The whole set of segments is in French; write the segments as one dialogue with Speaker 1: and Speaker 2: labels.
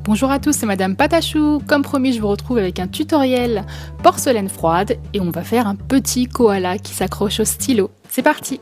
Speaker 1: Bonjour à tous, c'est Madame Patachou. Comme promis, je vous retrouve avec un tutoriel porcelaine froide et on va faire un petit koala qui s'accroche au stylo. C'est parti!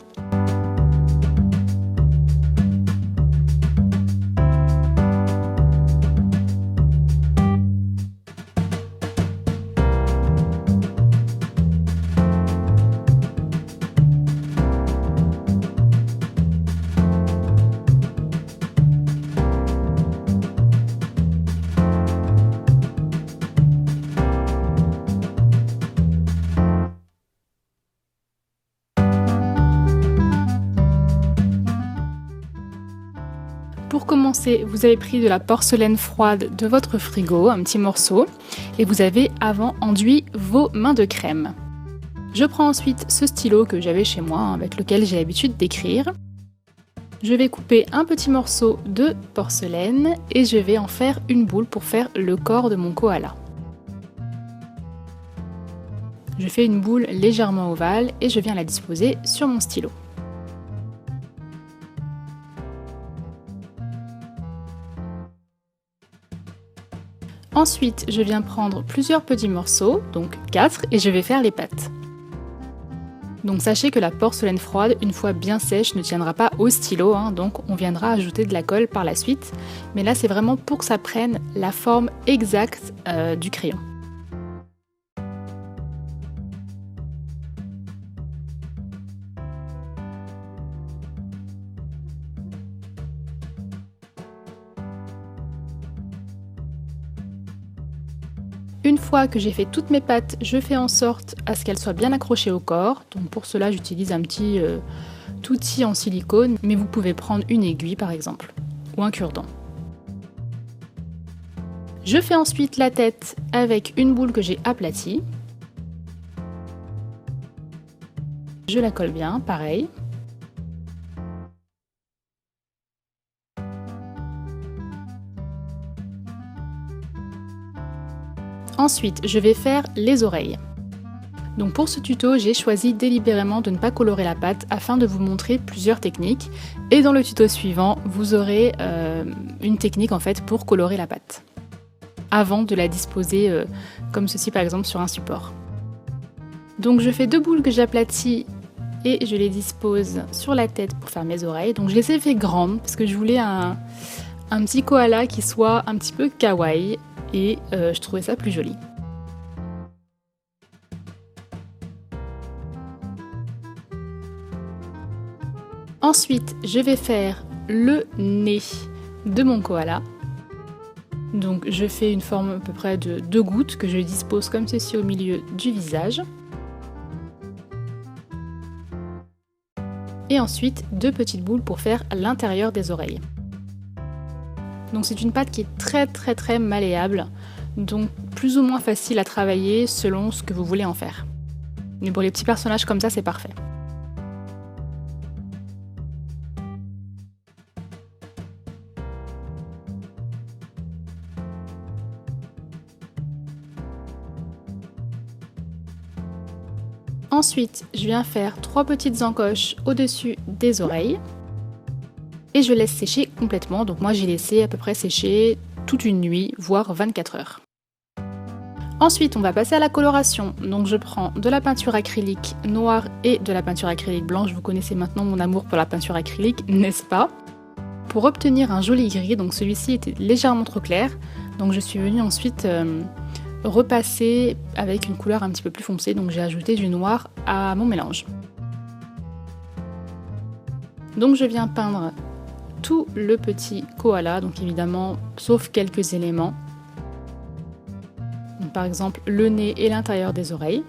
Speaker 1: Pour commencer, vous avez pris de la porcelaine froide de votre frigo, un petit morceau, et vous avez avant enduit vos mains de crème. Je prends ensuite ce stylo que j'avais chez moi, avec lequel j'ai l'habitude d'écrire. Je vais couper un petit morceau de porcelaine et je vais en faire une boule pour faire le corps de mon koala. Je fais une boule légèrement ovale et je viens la disposer sur mon stylo. Ensuite, je viens prendre plusieurs petits morceaux, donc 4, et je vais faire les pattes. Donc sachez que la porcelaine froide, une fois bien sèche, ne tiendra pas au stylo, donc on viendra ajouter de la colle par la suite. Mais là, c'est vraiment pour que ça prenne la forme exacte du crayon. Une fois que j'ai fait toutes mes pattes, je fais en sorte à ce qu'elles soient bien accrochées au corps. Donc pour cela, j'utilise un petit outil en silicone, mais vous pouvez prendre une aiguille par exemple, ou un cure-dent. Je fais ensuite la tête avec une boule que j'ai aplatie. Je la colle bien, pareil. Ensuite, je vais faire les oreilles. Donc pour ce tuto, j'ai choisi délibérément de ne pas colorer la pâte afin de vous montrer plusieurs techniques. Et dans le tuto suivant, vous aurez une technique en fait pour colorer la pâte, avant de la disposer comme ceci par exemple sur un support. Donc je fais deux boules que j'aplatis et je les dispose sur la tête pour faire mes oreilles. Donc je les ai fait grandes parce que je voulais un petit koala qui soit un petit peu kawaii. Et je trouvais ça plus joli. Ensuite, je vais faire le nez de mon koala. Donc je fais une forme à peu près de 2 gouttes que je dispose comme ceci au milieu du visage. Et ensuite, 2 petites boules pour faire l'intérieur des oreilles. Donc c'est une pâte qui est très malléable, donc plus ou moins facile à travailler selon ce que vous voulez en faire. Mais pour les petits personnages comme ça, c'est parfait. Ensuite, je viens faire 3 petites encoches au-dessus des oreilles. Et je laisse sécher complètement, donc moi j'ai laissé à peu près sécher toute une nuit, voire 24 heures. Ensuite on va passer à la coloration, donc je prends de la peinture acrylique noire et de la peinture acrylique blanche, vous connaissez maintenant mon amour pour la peinture acrylique, n'est-ce pas? Pour obtenir un joli gris, donc celui-ci était légèrement trop clair, donc je suis venue ensuite repasser avec une couleur un petit peu plus foncée, donc j'ai ajouté du noir à mon mélange. Donc je viens peindre tout le petit koala, donc évidemment sauf quelques éléments, donc, par exemple le nez et l'intérieur des oreilles.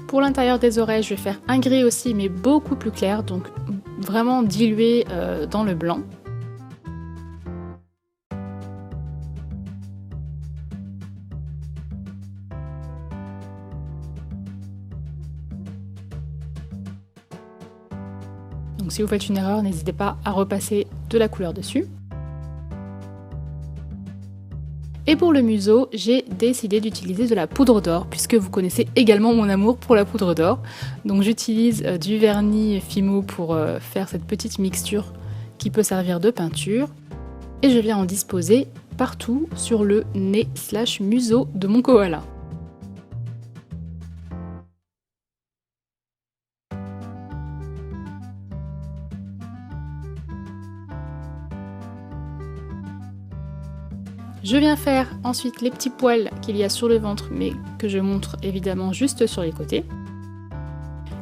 Speaker 1: Pour l'intérieur des oreilles, je vais faire un gris aussi, mais beaucoup plus clair, donc vraiment dilué dans le blanc. Donc si vous faites une erreur, n'hésitez pas à repasser de la couleur dessus. Et pour le museau, j'ai décidé d'utiliser de la poudre d'or, puisque vous connaissez également mon amour pour la poudre d'or. Donc j'utilise du vernis Fimo pour faire cette petite mixture qui peut servir de peinture. Et je viens en disposer partout sur le nez/museau de mon koala. Je viens faire ensuite les petits poils qu'il y a sur le ventre, mais que je montre évidemment juste sur les côtés.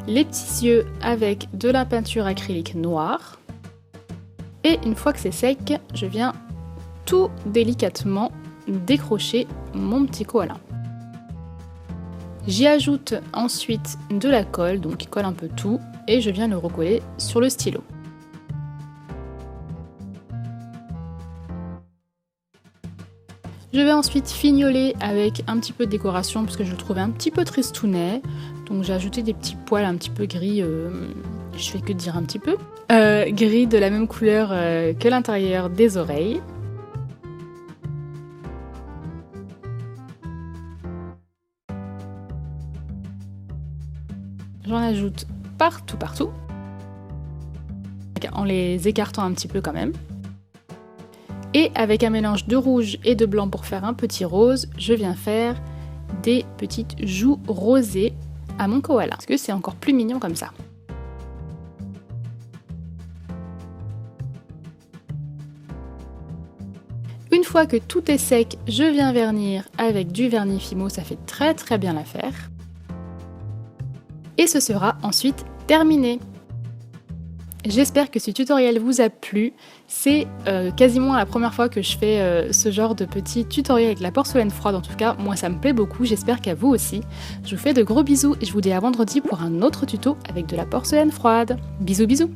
Speaker 1: Les petits yeux avec de la peinture acrylique noire. Et une fois que c'est sec, je viens tout délicatement décrocher mon petit koala. J'y ajoute ensuite de la colle, donc qui colle un peu tout, et je viens le recoller sur le stylo. Je vais ensuite fignoler avec un petit peu de décoration parce que je le trouvais un petit peu tristounet. Donc j'ai ajouté des petits poils un petit peu gris, je fais que dire un petit peu. Gris de la même couleur que l'intérieur des oreilles. J'en ajoute partout. En les écartant un petit peu quand même. Et avec un mélange de rouge et de blanc pour faire un petit rose, je viens faire des petites joues rosées à mon koala. Parce que c'est encore plus mignon comme ça. Une fois que tout est sec, je viens vernir avec du vernis Fimo, ça fait très bien l'affaire. Et ce sera ensuite terminé. J'espère que ce tutoriel vous a plu. C'est quasiment la première fois que je fais ce genre de petit tutoriel avec la porcelaine froide. En tout cas, moi ça me plaît beaucoup, j'espère qu'à vous aussi. Je vous fais de gros bisous et je vous dis à vendredi pour un autre tuto avec de la porcelaine froide. Bisous bisous.